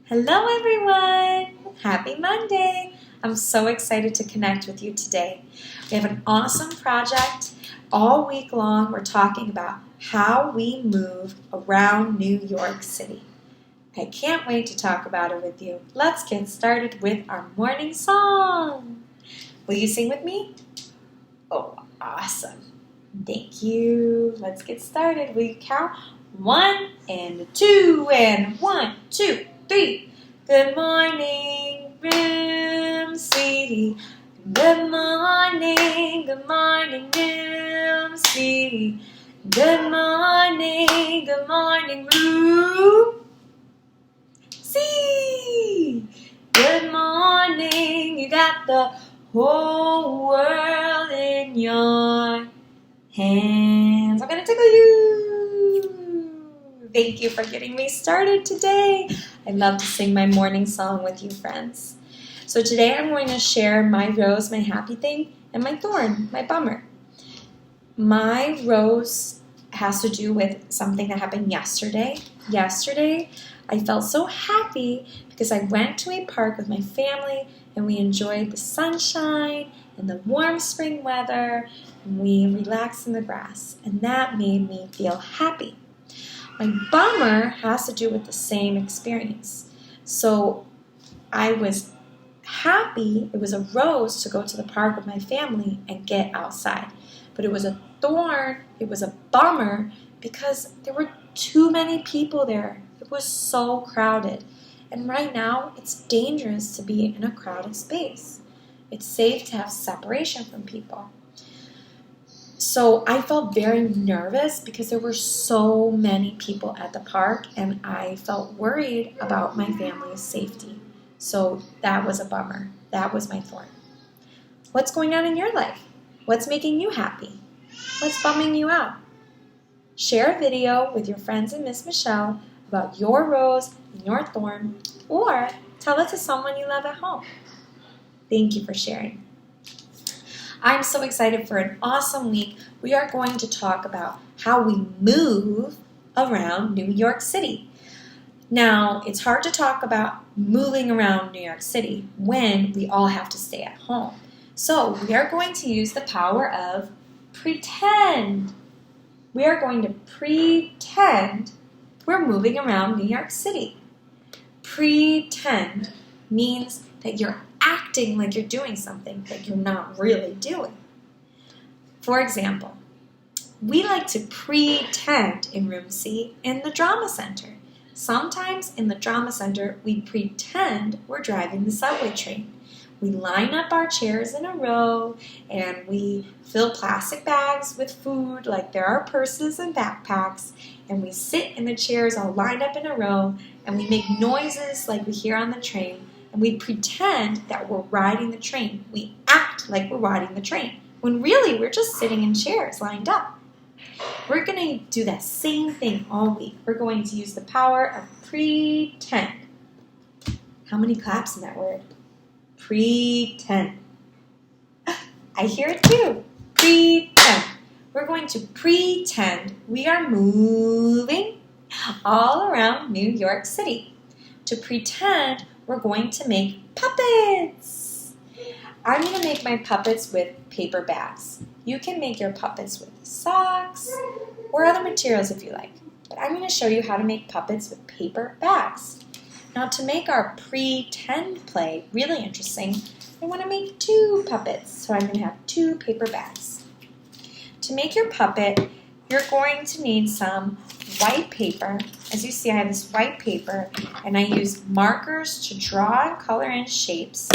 Hello everyone! Happy Monday! I'm so excited to connect with you today. We have an awesome project. All week long we're talking about how we move around New York City. I can't wait to talk about it with you. Let's get started with our morning song. Will you sing with me? Oh, awesome. Thank you. Let's get started. Will you count? 1 and 2 and 1, 2, 3. Good morning, Rim City. Good morning, Rim City. Good morning, Rim City. Good morning, you got the whole world in your hands. I'm going to tickle you. Thank you for getting me started today. I love to sing my morning song with you, friends. So today I'm going to share my rose, my happy thing, and my thorn, my bummer. My rose has to do with something that happened yesterday. Yesterday, I felt so happy because I went to a park with my family and we enjoyed the sunshine and the warm spring weather, and we relaxed in the grass, and that made me feel happy. My bummer has to do with the same experience. So I was happy, it was a rose to go to the park with my family and get outside. But it was a thorn, it was a bummer because there were too many people there. It was so crowded. And right now, it's dangerous to be in a crowded space. It's safe to have separation from people. So I felt very nervous because there were so many people at the park and I felt worried about my family's safety. So that was a bummer. That was my thorn. What's going on in your life? What's making you happy? What's bumming you out? Share a video with your friends and Miss Michelle about your rose and your thorn, or tell it to someone you love at home. Thank you for sharing. I'm so excited for an awesome week. We are going to talk about how we move around New York City. Now, it's hard to talk about moving around New York City when we all have to stay at home. So we are going to use the power of pretend. We are going to pretend we're moving around New York City. Pretend means that you're acting like you're doing something that you're not really doing. For example, we like to pretend in Room C in the Drama Center. Sometimes in the Drama Center, we pretend we're driving the subway train. We line up our chairs in a row and we fill plastic bags with food like there are purses and backpacks, and we sit in the chairs all lined up in a row and we make noises like we hear on the train, and we pretend that we're riding the train. We act like we're riding the train when really we're just sitting in chairs lined up. We're going to do that same thing all week. We're going to use the power of pretend. How many claps in that word? Pretend. I hear it too. Pretend. We're going to pretend we are moving all around New York City. To pretend, we're going to make puppets. I'm going to make my puppets with paper bags. You can make your puppets with socks or other materials if you like. But I'm going to show you how to make puppets with paper bags. Now, to make our pretend play really interesting, I want to make 2 puppets. So I'm going to have 2 paper bags. To make your puppet, you're going to need some white paper. As you see, I have this white paper, and I use markers to draw and color in shapes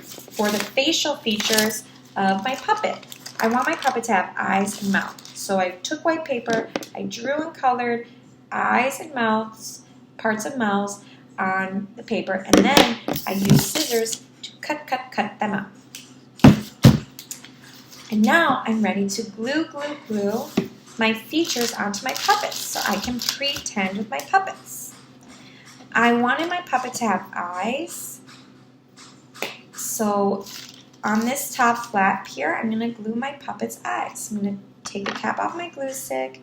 for the facial features of my puppet. I want my puppet to have eyes and mouth. So I took white paper, I drew and colored eyes and mouths, parts of mouths on the paper, and then I used scissors to cut them out. And now I'm ready to glue my features onto my puppets so I can pretend with my puppets. I wanted my puppet to have eyes. So on this top flap here, I'm going to glue my puppet's eyes. I'm going to take the cap off my glue stick,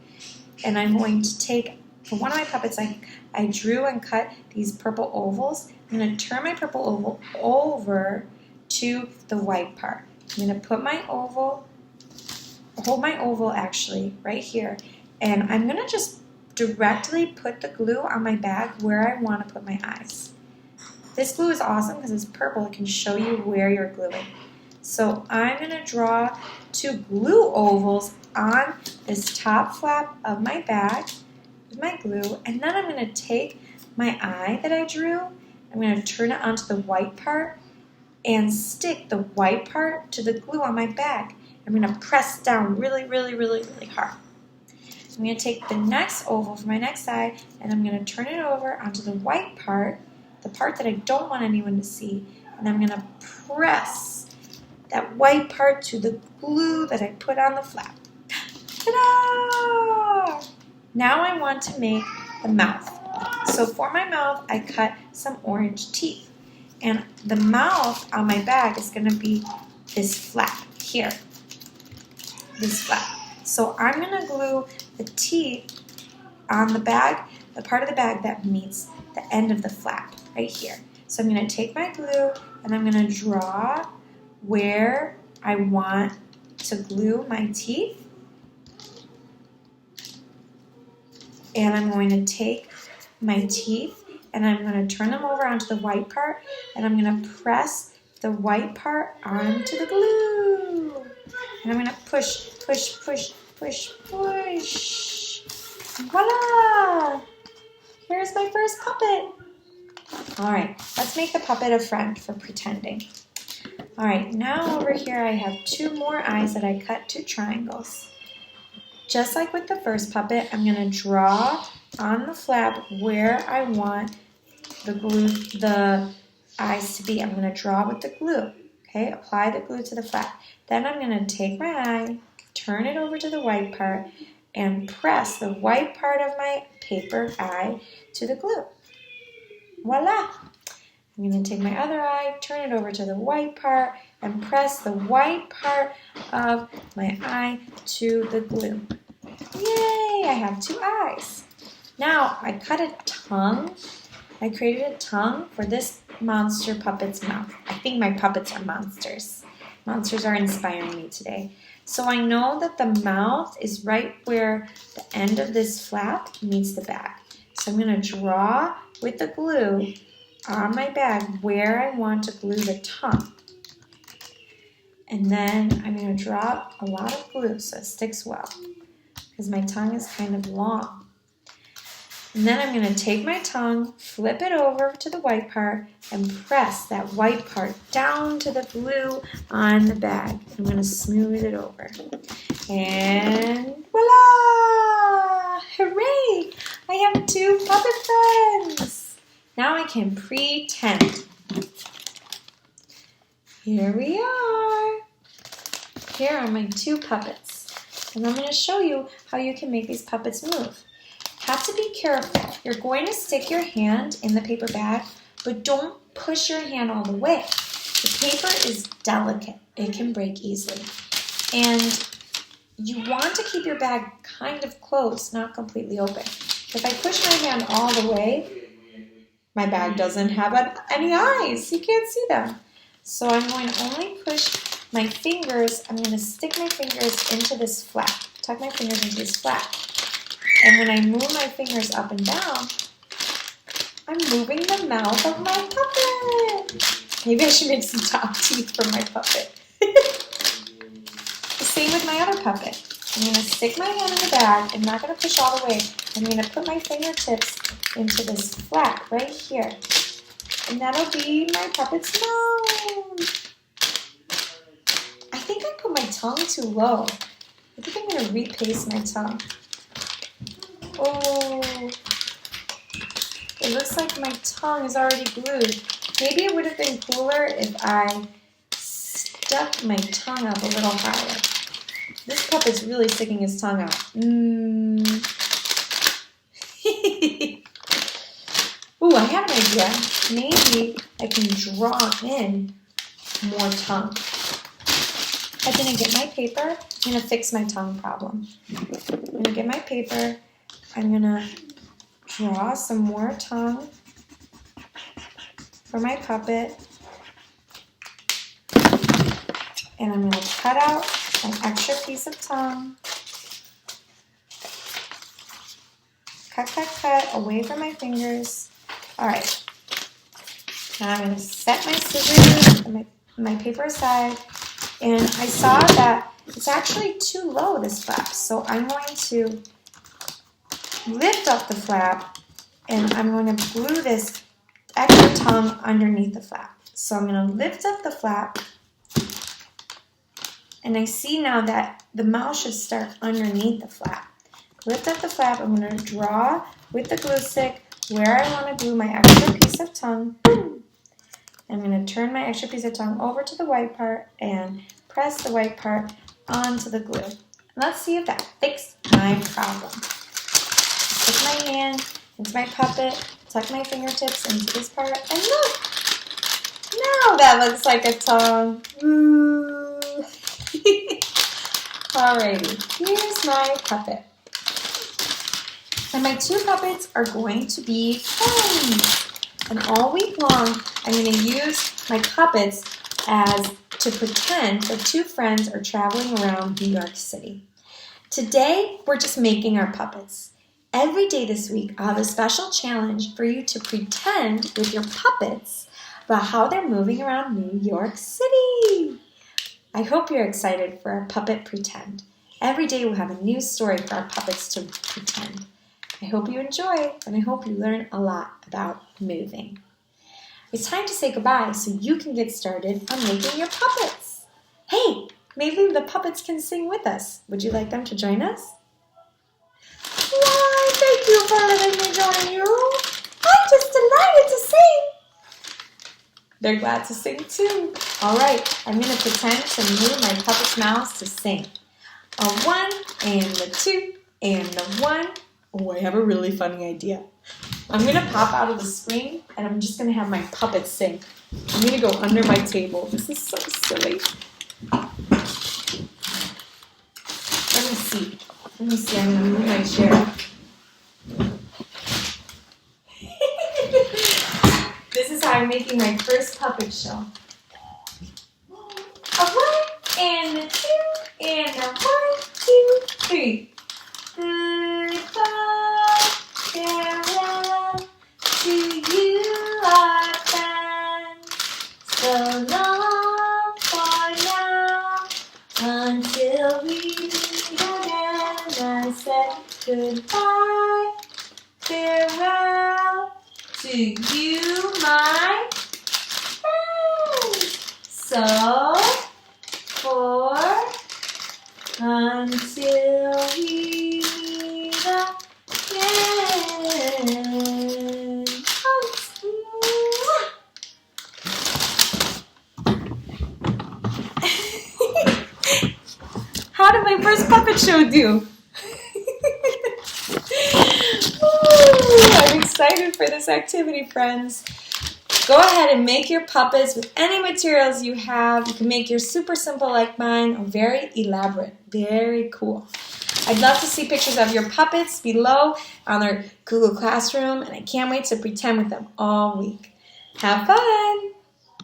and I'm going to take, for one of my puppets, I I drew and cut these purple ovals. I'm going to turn my purple oval over to the white part. I'm going to put my oval, hold my oval actually right here, and I'm going to just directly put the glue on my bag where I want to put my eyes. This glue is awesome because it's purple. It can show you where you're gluing. So I'm going to draw 2 glue ovals on this top flap of my bag with my glue, and then I'm going to take my eye that I drew, I'm going to turn it onto the white part and stick the white part to the glue on my bag. I'm going to press down really, really, really, really hard. I'm going to take the next oval for my next eye, and I'm going to turn it over onto the white part, the part that I don't want anyone to see, and I'm going to press that white part to the glue that I put on the flap. Ta-da! Now I want to make the mouth. So for my mouth, I cut some orange teeth. And the mouth on my bag is going to be this flap here. This flap. So I'm going to glue the teeth on the bag, the part of the bag that meets the end of the flap right here. So I'm going to take my glue and I'm going to draw where I want to glue my teeth. And I'm going to take my teeth and I'm going to turn them over onto the white part, and I'm going to press the white part onto the glue. And I'm going to push, push, push, push, push. Voila! Here's my first puppet. All right, let's make the puppet a friend for pretending. All right, now over here I have 2 more eyes that I cut to triangles. Just like with the first puppet, I'm going to draw on the flap where I want the eyes to be. I'm going to draw with the glue. Okay, apply the glue to the flap. Then I'm going to take my eye, turn it over to the white part, and press the white part of my paper eye to the glue. Voila! I'm going to take my other eye, turn it over to the white part, and press the white part of my eye to the glue. Yay! I have 2 eyes. Now I cut a tongue. I created a tongue for this monster puppet's mouth. I think my puppets are monsters. Monsters are inspiring me today. So I know that the mouth is right where the end of this flap meets the bag. So I'm going to draw with the glue on my bag where I want to glue the tongue. And then I'm going to drop a lot of glue so it sticks well, because my tongue is kind of long. And then I'm going to take my tongue, flip it over to the white part, and press that white part down to the glue on the bag. I'm going to smooth it over. And voila! Hooray! I have 2 puppet friends! Now I can pretend. Here we are. Here are my 2 puppets. And I'm going to show you how you can make these puppets move. Have to be careful. You're going to stick your hand in the paper bag, but don't push your hand all the way. The paper is delicate. It can break easily. And you want to keep your bag kind of closed, not completely open. If I push my hand all the way, my bag doesn't have any eyes. You can't see them. So I'm going to only push my fingers. I'm going to stick my fingers into this flap. Tuck my fingers into this flap. And when I move my fingers up and down, I'm moving the mouth of my puppet. Maybe I should make some top teeth for my puppet. The same with my other puppet. I'm going to stick my hand in the bag. I'm not going to push all the way. I'm going to put my fingertips into this flap right here. And that'll be my puppet's mouth. I think I put my tongue too low. I think I'm going to repaste my tongue. Oh, it looks like my tongue is already glued. Maybe it would have been cooler if I stuck my tongue up a little higher. This puppet's really sticking his tongue out. Ooh, I have an idea. Maybe I can draw in more tongue. I'm going to get my paper. I'm going to fix my tongue problem. I'm going to get my paper. I'm going to draw some more tongue for my puppet. And I'm going to cut out an extra piece of tongue. Cut, cut, cut, away from my fingers. All right. Now I'm going to set my scissors and my paper aside. And I saw that it's actually too low, this flap. So I'm going to lift up the flap and I'm going to glue this extra tongue underneath the flap. So I'm going to lift up the flap. And I see now that the mouth should start underneath the flap. Lift up the flap. I'm going to draw with the glue stick where I want to glue my extra piece of tongue. I'm going to turn my extra piece of tongue over to the white part and press the white part onto the glue. Let's see if that fixed my problem. Put my hand into my puppet, tuck my fingertips into this part, and look! Now that looks like a tongue. Ooh. Alrighty, here's my puppet. And my two puppets are going to be friends. And all week long, I'm going to use my puppets to pretend that two friends are traveling around New York City. Today, we're just making our puppets. Every day this week, I'll have a special challenge for you to pretend with your puppets about how they're moving around New York City. I hope you're excited for our puppet pretend. Every day we'll have a new story for our puppets to pretend. I hope you enjoy, and I hope you learn a lot about moving. It's time to say goodbye so you can get started on making your puppets. Hey, maybe the puppets can sing with us. Would you like them to join us? Why, thank you for letting me join you. I'm just delighted to sing. They're glad to sing too. All right, I'm going to pretend to move my puppet's mouths to sing. A 1 and a 2 and a 1. Oh, I have a really funny idea. I'm going to pop out of the screen and I'm just going to have my puppet sing. I'm going to go under my table. This is so silly. Let me see. I'm going to move my chair. This is how I'm making my first puppet show. A 1 and a 2 and a 1, 2, 3. Goodbye, farewell to you, our friend. So long for now, until we meet again. I said goodbye, farewell to you, my friend. So, until we meet again. How did my first puppet show do? Ooh, I'm excited for this activity, friends. Go ahead and make your puppets with any materials you have. You can make yours super simple like mine or very elaborate. Very cool. I'd love to see pictures of your puppets below on their Google Classroom, and I can't wait to pretend with them all week. Have fun!